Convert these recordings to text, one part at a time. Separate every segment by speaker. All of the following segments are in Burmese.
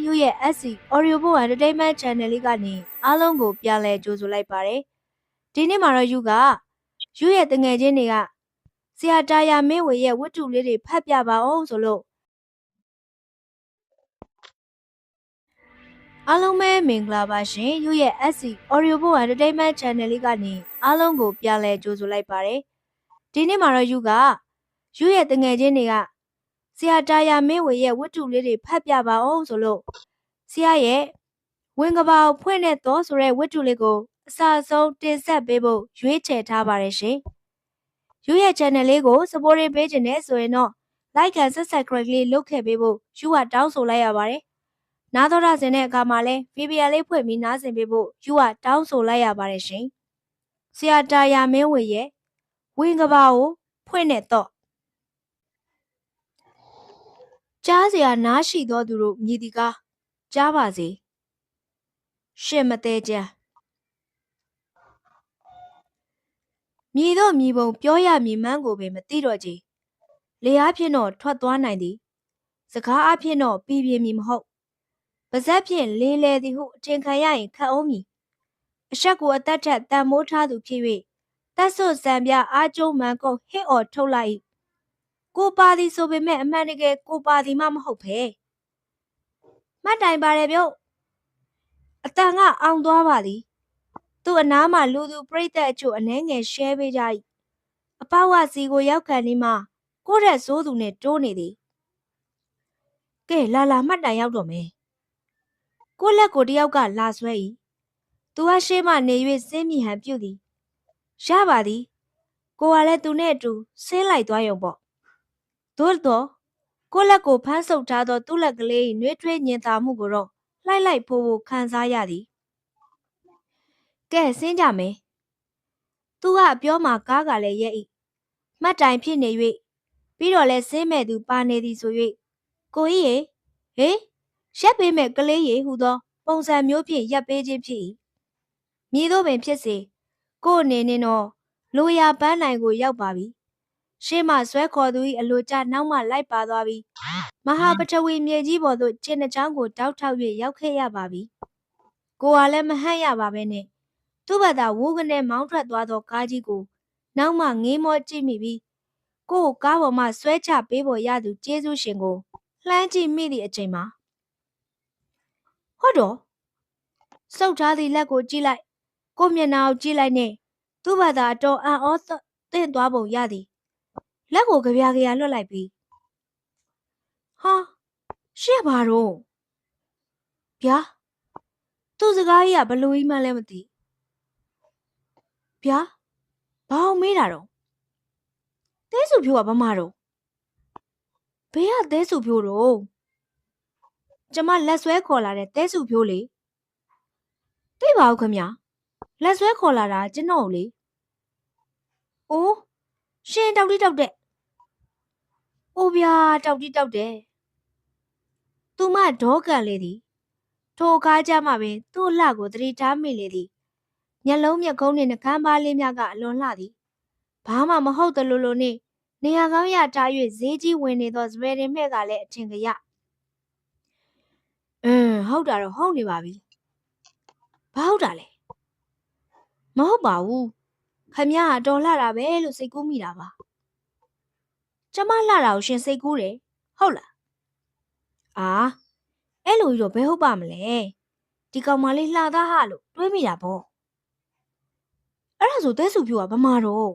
Speaker 1: ယူရဲ့ SC Audio Book Entertainment Channel လေးကနေအားလုံးကိုပြန်လည်ကြိုဆိုလိုက်ပါတယ်။ဒီနေ့မှာတော့ယူရဲ့တငယ်ချင်းတွေကဆရာတာယာမင်းဝေရဲ့ဝတ္ထုလေးတွေဖတ်ပြပါအောင်ဆိုလို့အားလုံးပဲမင်္ဂလာပါရှင်ယူရဲ့ SC Audio Book Entertainment Channel လေးကနေအားလုံးကိုပြန်လည်ကြိုဆိုလိုက်ပါတယ်။ဒီနေ့မှာတော့ယူရဲ့တငယ်ချင်းတွေကဆရာတာယာမင်းဝေရဲ့ဝတ္ထုလေးတွေဖတ်ပြပါအောင်ဆိုလို့ဆရာရဲ့ဝင်ကဘာကိုဖွင့်တဲ့တော့ဆိုတဲ့ဝတ္ထုလေးကိုအစအဆုံးတင်ဆက်ပေးဖို့ရွေးချယ်ထားပါတယ်ရှင်။ယူရဲ့ channel လေးကို support ပေးခြင်းနဲ့ဆိုရင်တော့ like and subscribe လေးလုပ်ခဲ့ပေးဖို့ယူကတောင်းဆိုလိုက်ရပါတယ်။နားတော်ရစင်တဲ့အခါမှာလဲ VPN လေးဖွင့်ပြီးနားဆင်ပေးဖို့ယူကတောင်းဆိုလိုက်ရပါတယ်ရှင်။ဆရာတာယာမင်းဝေရဲ့ဝင်ကဘာကိုဖွင့်တဲ့တော့ကြားစရာနားရှိသောသူတို့မြည်ဒီကားကြားပါစေရှင်မသေးကြမြည်တော့မြည်ပုံပြောရမည်မှန်းကိုပင်မသိတော့ကြလေအားဖြင့်တော့ထွက်သွားနိုင်သည်စကားအားဖြင့်တော့ပြည်ပြင်းမည်မဟုတ်ပါဇက်ဖြင့်လေးလေသည်ဟုအထင်ခံရရင်ခတ်အောင်မည်အဆက်ကိုအသက်ထက်တန်မိုးထားသူဖြစ်၍တက်ဆွတ်စံပြအားကျုံမှန်ကုန်ဟစ်အော်ထုတ်လိုက်၏ကိုပါသည်ဆိုပေမဲ့အမှန်တကယ်ကိုပါသည်မှမဟုတ်ပဲမှတ်တိုင်ပါတယ်ဗျအတန်ကအောင်သွားပါသည်သူ့အနားမှာလူသူပြိတ္တအချို့အနှဲငယ်ရှဲပေးကြ၏အပေါဝစီကိုရောက်ခံနေမှကိုယ့်ရဲ့စိုးသူနဲ့တိုးနေသည်ကဲလာမှတ်တိုင်ရောက်တော့မယ်ကိုလက်ကိုတယောက်ကလာဆွဲ၏သူကရှေ့မှနေ၍စင်းမိဟန်ပြုတ်သည်ရပါသည်ကိုကလည်းသူနဲ့အတူဆင်းလိုက်သွားရုံပေါ့သို့တော့ကိုလက်ကိုဖမ်းဆုပ်ထားသောသူ့လက်ကလေး၏နှွေးထွေးညင်သာမှုကိုတော့လိုက်ဖို့ခံစားရသည်ကဲဆင်းကြမယ်သူကပြောမှကားကလည်းရဲ့၏မှတ်တိုင်ဖြစ်နေ၍ပြီးတော့လဲဆင်းမဲ့သူပါနေသည်ဆို၍ကိုကြီးရေဟေးရက်ပေးမဲ့ကလေးရေဟူသောပုံစံမျိုးဖြင့်ရက်ပေးခြင်းဖြစ်၏မြည်တော့ပင်ဖြစ်စေကို့အနေနဲ့တော့လိုရာပန်းနိုင်ကိုရောက်ပါပြီရှေ့မှဆွဲခေါ်သူ၏အလိုကျနောက်မှလိုက်ပါသွားပြီးမဟာပထဝီမြေကြီးပေါ်သို့ကျင်းနှချောင်းကိုတောက်ထောက်၍ရောက်ခဲ့ရပါပြီကိုကလည်းမဟန့်ရပါပဲနဲ့သူ့ဘာသာဝူးကနေမောင်းထွက်သွားသောကားကြီးကိုနောက်မှငေးမောကြည့်မိပြီးကိုကားပေါ်မှဆွဲချပေးပေါ်ရသူကျေးဇူးရှင်ကိုလှမ်းကြည့်မိသည့်အချိန်မှာဟုတ်တော့စုပ်ထားသည့်လက်ကိုကြည့်လိုက်ကိုမျက်နှာကိုကြည့်လိုက်နဲ့သူ့ဘာသာအတော်အံ့ဩသင့်သွားပုံရသည်လက်ကိုကြပြလွှတ်လိုက်ပြီးဟာရှေ့ပါတော့ဗျာသူ့စကားကြီးကဘလို့ကြီးမှလည်းမသိဗျာဘာအောင်မေးတာတော့သဲစုဖြိုးကဘာမှတော့ဘေးကသဲစုဖြိုးတော့ကျမလက်ဆွဲခေါ်လာတဲ့သဲစုဖြိုးလေသိပါဦးခင်ဗျာလက်ဆွဲခေါ်လာတာကျွန်တော်လေအိုးရှင်တောက်တိတောက်တဲ့အိုးဗျာတောက်တိတောက်တဲ့သူမဒေါကန်လေသည်ထိုကားကြမှပင်သူ့လှကိုသတိထားမိလေသည်မျက်လုံးမျက်ကုံးနှင့်နှကမ်းပါးလေးများကအလွန်လှသည်ဘာမှမဟုတ်သလိုနှင့်နေရာကောင်းရထား၍ဈေးကြီးဝင်နေသောစပယ်တင်မဲ့ကလည်းအထင်ကရဟုတ်တာတော့ဟုတ်နေပါပြီဘာဟုတ်တာလဲမဟုတ်ပါဘူးခမရတော်လှတာပဲလို့စိတ်ကူးမိတာပါကျမလှတာကိုရှင်စိတ်ကူးတယ်ဟုတ်လားအာအဲ့လိုကြီးတော့ဘယ်ဟုတ်ပါမလဲဒီကောင်မလေးလှသားဟလို့တွေးမိတာပေါ့အဲ့ဒါဆိုသဲစုဖြိုးကဗမာတော့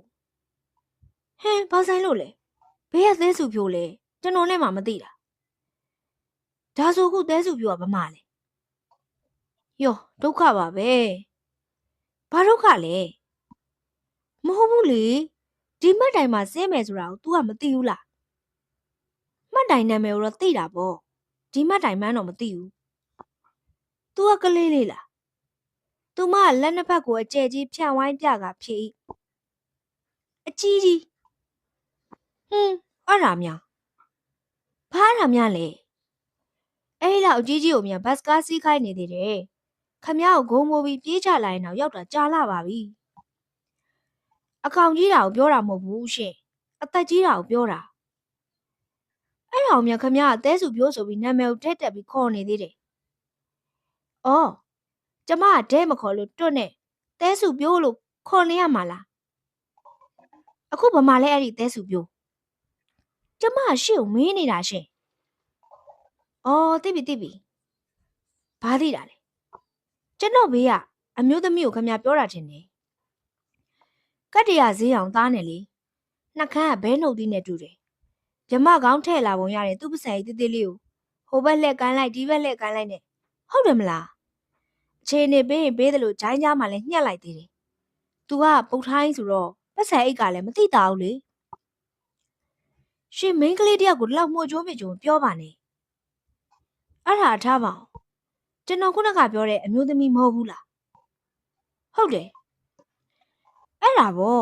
Speaker 1: ဟင်းဘာဆိုင်လို့လဲဘေးကသဲစုဖြိုးလဲကျွန်တော်နဲ့မှမသိတာဒါဆိုခုသဲစုဖြိုးကဗမာလဲယောဒုက္ခပါပဲဘာဒုက္ခလဲမဟုတ်ဘူးလေဒီမှတ်တိုင်မှာဆင်းမယ်ဆိုတာကို तू ကမသိဘူးလားမှတ်တိုင်နာမည်ကိုတော့သိတာပေါ့ဒီမှတ်တိုင်မှန်းတော့မသိဘူး तू ကကလေးလေးလား तू မလက်နှစ်ဖက်ကိုအကျဲကြီးဖြန့်ဝိုင်းပြကဖြစ်၏အကြီးကြီးအဲ့ဒါများဘာအဲ့ဒါများလဲအဲ့လောက်အကြီးကြီးကိုများဘတ်စကားစီးခိုင်းနေသေးတယ်ခမရကိုဂုံမိုးပြီးပြေးချလာရင်တော့ရောက်တာကြာလာပါပြီအကောင်ကြီးတာကိုပြောတာမဟုတ်ဘူးရှင်အသက်ကြီးတာကိုပြောတာအဲ့ဒါကိုများခမရအသေးစုပြောဆိုပြီးနာမည်ကိုထက်တက်ပြီးခေါ်နေသေးတယ် အော်ကျမကဒဲမခေါ်လို့တွတ်နဲ့တဲစုပြိုးလို့ခေါ်နေရမှာလားအခုဗမာလဲအဲ့ဒီတဲစုပြိုးကျမရှေ့ကိုမေးနေတာရှင်အော်သိပြီဘာသိတာလဲကျွန်တော်ဘေးကအမျိုးသမီးကိုခမပြောတာတင်နေကတ္တရာဈေးအောင်သားနဲ့လေနှက်ခမ်းကဘဲနှုတ်သီးနဲ့တူတယ်မြမကောင်းထဲ့လာပုံရတယ်သူ့ပစံကြီးတေးသေးလေးကိုဟိုဘက်လှက်ကန်းလိုက်ဒီဘက်လှက်ကန်းလိုက်နဲ့ဟုတ်တယ်မလားအခြေအနေပေးရင်ပေးတယ်လို့ဂျိုင်းကြားမှလည်းညှက်လိုက်သေးတယ်သူကပုတ်ထိုင်းဆိုတော့ပတ်စံအိတ်ကလည်းမသိတာဘူးလေရှင်မင်းကလေးတယောက်ကိုဒီလောက်မှုကြိုးပြကြုံပြောပါနဲ့အဲ့ဒါထားပါအောင်ကျွန်တော်ခုနကပြောတဲ့အမျိုးသမီးမဟုတ်ဘူးလားဟုတ်တယ်အဲ့ဒါဗော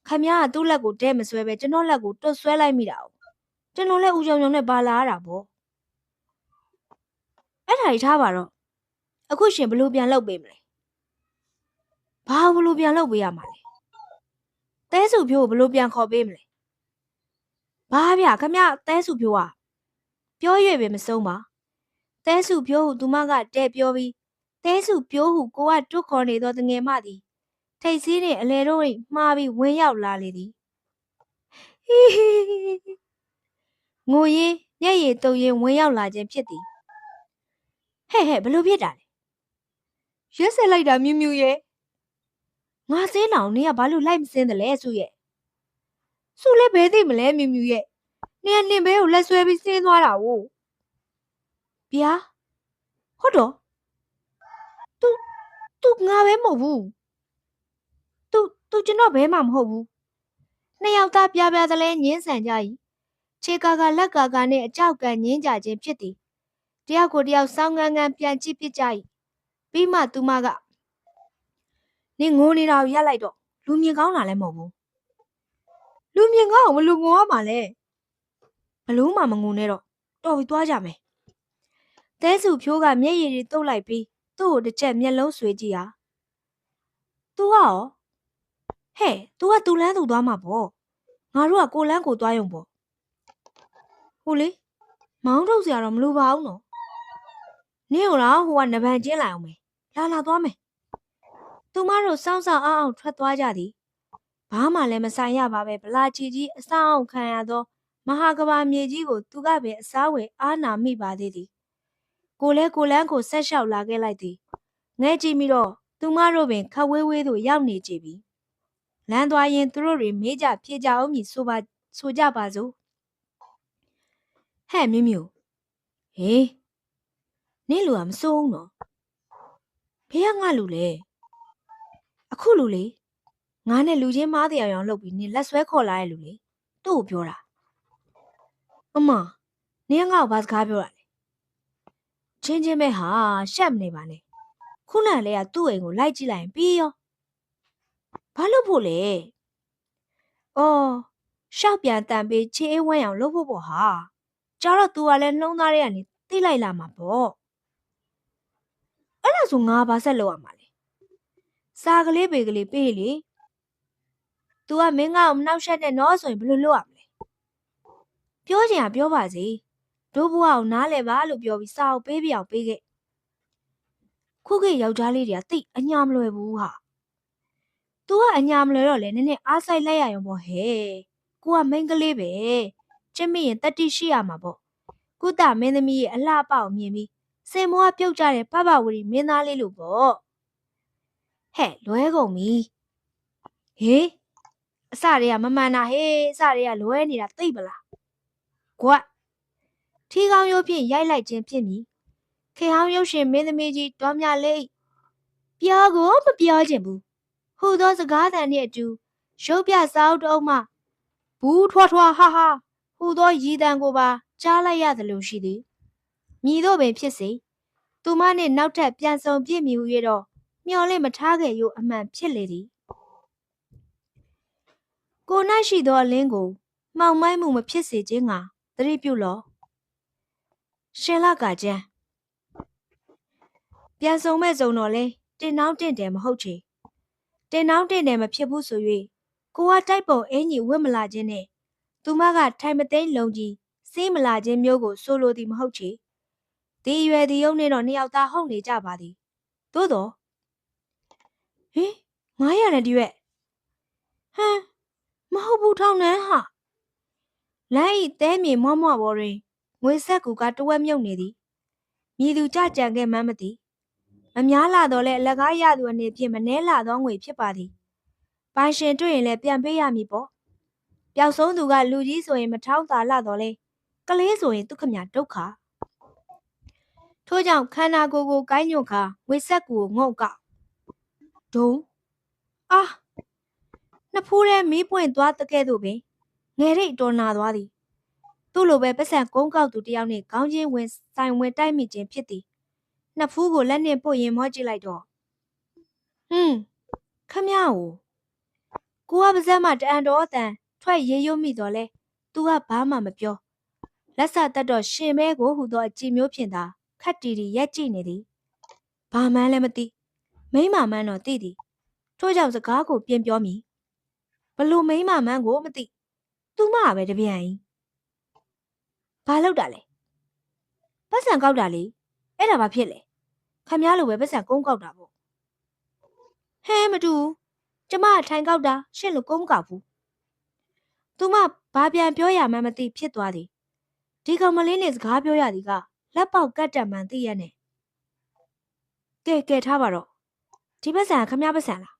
Speaker 1: ခမရကသူ့လက်ကိုတဲမဆွဲပဲကျွန်တော်လက်ကိုတွတ်ဆွဲလိုက်မိတာ哦ကျွန်တော်လည်းဦးကြောင်ကြောင်နဲ့ပါလာရတာဗောအဲ့ဒါကြီးထားပါတော့အခုရှင်ဘလို့ပြန်လုပ်ပေးမလဲဘာဘလို့ပြန်လုပ်ပေးရမှာလဲတဲစုဖြိုးကိုဘလို့ပြန်ခေါ်ပေးမလဲဘာဗျခမရတဲစုဖြိုးကပြောရွေပဲမဆုံးပါတဲစုဖြိုးဟုသူမကတဲ့ပြောပြီးတဲစုပြိုးဟုကိုကတွတ်ခေါ်နေသောတငယ်မသည်ထိတ်စည်းနှင့်အလဲတို့၏မှားပြီးဝင်ရောက်လာလေသည်ဟီဟီငိုရင်မျက်ရည်တုပ်ရင်ဝင်ရောက်လာခြင်းဖြစ်သည်ဟဲ့ဘလို့ဖြစ်တာလဲရက်ဆက်လိုက်တာမြူးမြူးရဲ့ငါစင်းလောင်နေကဘာလို့လိုက်မစင်းတယ်လဲစုရဲ့စုလည်းဘဲသိမလဲမြူးမြူးရဲ့နေကနင်ဘဲကိုလက်ဆွဲပြီးစင်းသွားတာဝို့ဗျာဟုတ်တော့ तू ငါပဲမဟုတ်ဘူး तू ကျွန်တော်ဘဲမှမဟုတ်ဘူးနှစ်ယောက်သားပြားသလဲညင်းဆန်ကြ၏ခြေကာလက်ကာနဲ့အကြောက်ကန်ညင်းကြခြင်းဖြစ်သည်တယောက်ကိုတယောက်စောင်းငန်းပြန်ကြည့်ပြကြ၏ပြီးမှသူမကနင်ငိုနေတာကိုရပ်လိုက်တော့လူမြင်ကောင်းတာလည်းမဟုတ်ဘူးလူမြင်ကောင်းအောင်ဘလူငိုရမှာလဲဘလို့မှမငိုနဲ့တော့တော်ပြီသွားကြမယ်တဲစုဖြိုးကမျက်ရည်တွေတုပ်လိုက်ပြီးသူ့ကိုတစ်ချက်မျက်လုံးဆွေးကြည့်ဟာ तू ကရောဟဲ့ तू ကသူ့လမ်းသူသွားမှာပေါ့ငါတို့ကကိုလန်းကိုသွားရုံပေါ့ဟုတ်လေမောင်းထုတ်စရာတော့မလိုပါဘူးနော်နင့်ဟိုတော့ဟိုကနဗန်ကျင်းလိုက်အောင်မယ်လာသွားမယ်သူမတို့စောင်းအောင်ထွက်သွားကြသည်ဘာမှလည်းမဆိုင်ရပါပဲဗလာချီကြီးအဆောင်အောင်ခံရသောမဟာကဘာမြေကြီးကိုသူကပင်အစားဝယ်အားနာမိပါသေးသည်ကိုလန်းကိုဆက်လျှောက်လာခဲ့လိုက်သည်ငဲကြည့်မိတော့သူမတို့ပင်ခဝေးသို့ရောက်နေကြပြီလမ်းသွားရင်သူတို့တွေမေးကြဖြေကြအောင်မည်ဆိုကြပါစို့ဟဲ့မြမျိုးဟေးနင့်လူကမစိုးဘူးနော်ဖေးကငါလူလေအခုလူလေငါနဲ့လူချင်းမားတရားရောင်လုပ်ပြီးနင်လက်ဆွဲခေါ်လာတဲ့လူလေသူ့ကိုပြောတာအမနင်ငါ့ကိုဘာစကားပြောတာလဲချင်းပဲဟာရှက်မနေပါနဲ့ခုနကလေးကသူ့အိမ်ကိုလိုက်ကြည့်လိုက်ရင်ပြီးရောဘာလို့ဖို့လဲအော်ရှောက်ပြန်တန်ပေးချေးဝမ်းအောင်လုပ်ဖို့ပေါ့ဟာကြတော့ तू ကလည်းနှုံးသားတွေကနေတိလိုက်လာမှာပေါ့အဲ့ဒါဆိုငါဘာဆက်လုပ်ရမှာလဲစားကလေးပေကလေးပေးလေ तू ကမင်းငါ့ကိုမနှောက်ယှက်နဲ့နော်ဆိုရင်ဘယ်လိုလုပ်ရမလဲပြောချင်ပြောပါစေတို့ဘွားကိုနားလဲပါလို့ပြောပြီးစာအုပ်ပေးပြအောင်ပေးခဲ့ခုခေတ်ယောက်ျားလေးတွေကတိတ်အညာမလွယ်ဘူးဟာ तू ကအညာမလွယ်တော့လေနည်းနည်းအားဆိုင်လိုက်ရရုံပေါ့ဟဲ့ကိုကမိန်းကလေးပဲချစ်မိရင်တတိရှိရမှာပေါ့ကုသမင်းသမီးရဲ့အလှပကိုမြင်ပြီးစင်မောကပြုတ်ကြတဲ့ပပဝရီမင်းသားလေးလို့ပေါ့ဟဲ့လွဲကုန်ပြီဟေးအစတွေကမမှန်တာဟေးအစတွေကလွဲနေတာသိပလားကွက်ထီကောင်းရုပ်ဖြင့်ရိုက်လိုက်ခြင်းဖြစ်မည်ခေဟောင်းရုပ်ရှင်မင်းသမီးကြီးတော်မြလေးပြောကိုမပြောချင်ဘူးဟူသောစကားသံနှင့်အတူရုပ်ပြစာအုပ်တုံးမှဘူးထွားဟာဟူသောရည်တံကိုပါကြားလိုက်ရသလိုရှိသည်မြည်တော့ပင်ဖြစ်စေသူမနှင့်နောက်ထပ်ပြန်ဆောင်ပြစ်မိဟု၍တော့မျော်လင့်မထားခဲ့ရို့အမှန်ဖြစ်လေသည်ကို၌ရှိသောအလင်းကိုမှောင်မိုက်မှုမဖြစ်စေခြင်းကသတိပြုလော့ရှင်လကကျန်းပြန်ဆောင်မဲ့စုံတော့လဲတင်နှောင်းတင့်တယ်မဟုတ်ချေတင်နှောင်းတင့်တယ်မဖြစ်ဘူးဆို၍ကိုကတိုက်ပုံအင်ကြီးဝတ်မလာခြင်းနဲ့သူမကထိုင်မသိမ်းလုံကြီးစီးမလာခြင်းမျိုးကိုဆိုလိုသည်မဟုတ်ချေ ဒီအရွယ်ဒီယုံနဲ့တော့နှစ်ယောက်သားဟုတ်နေကြပါသည်သို့တော့ဟင်900နဲ့တရွက်ဟမ်မဟုတ်ဘူးထောင်းနှန်းဟာလမ်းဤတဲမြေမွမွပေါ်တွင်ငွေဆက်ကူကတဝက်မြုပ်နေသည်မြည်သူကြကြံခဲ့မှန်းမသိမများလာတော့လဲအလကားရသူအနေဖြင့်မနှဲလာသောငွေဖြစ်ပါသည်ပိုင်ရှင်တွေ့ရင်လည်းပြန်ပေးရမည်ပေါ့ပျောက်ဆုံးသူကလူကြီးဆိုရင်မထောက်သာလာတော့လဲကလေးဆိုရင်ဒုက္ခမြဒုက္ခထို့ကြောင့်ခန္ဓာကိုယ်ကိုကိုင်းညွတ်ခါငွေဆက်ကူကိုငုံကောက်ဒုံအာနှစ်ဖူးထဲမီးပွင့်သွားတကဲ့သို့ပင်ငယ်ရိတ်တော်နာသွားသည်သူ့လိုပဲပတ်စံကုန်းကောက်သူတယောက်နှင့်ခေါင်းချင်းဝင်ဆိုင်ဝင်တိုက်မိခြင်းဖြစ်သည်နှစ်ဖူးကိုလက်နှင့်ပုတ်ရင်မောကြည့်လိုက်တော့ခမရကိုကပါဇက်မှတအံတော်အတန်ထွက်ရေးရွမိတော့လဲသူကဘာမှမပြောလက်စတက်တော့ရှင်မဲကိုဟူသောအကြည့်မျိုးဖြင့်သာခက်တီတီရက်ကြည့်နေသည်ဘာမှန်းလည်းမသိမိမမှန်းတော့သိသည်ထို့ကြောင့်စကားကိုပြင်ပြောမိဘလို့မိမမှန်းကိုမသိသူမပဲတပြန်ကြီးဘာလောက်တာလဲပတ်စံကောက်တာလေအဲ့ဒါဘာဖြစ်လဲခမည်းလိုပဲပတ်စံကုန်းကောက်တာပေါ့ဟဲမတူကျမထိုင်ကောက်တာရှင့်လိုကုန်းမကောက်ဘူးသူမဘာပြန်ပြောရမှန်းမသိဖြစ်သွားသည်ဒီကောင်မလေးနဲ့စကားပြောရသည်ကလက်ပေါက်ကတ်တက်မှန်သိရနဲ့ကဲထားပါတော့ဒီပတ်စံခမည်းပတ်စံလား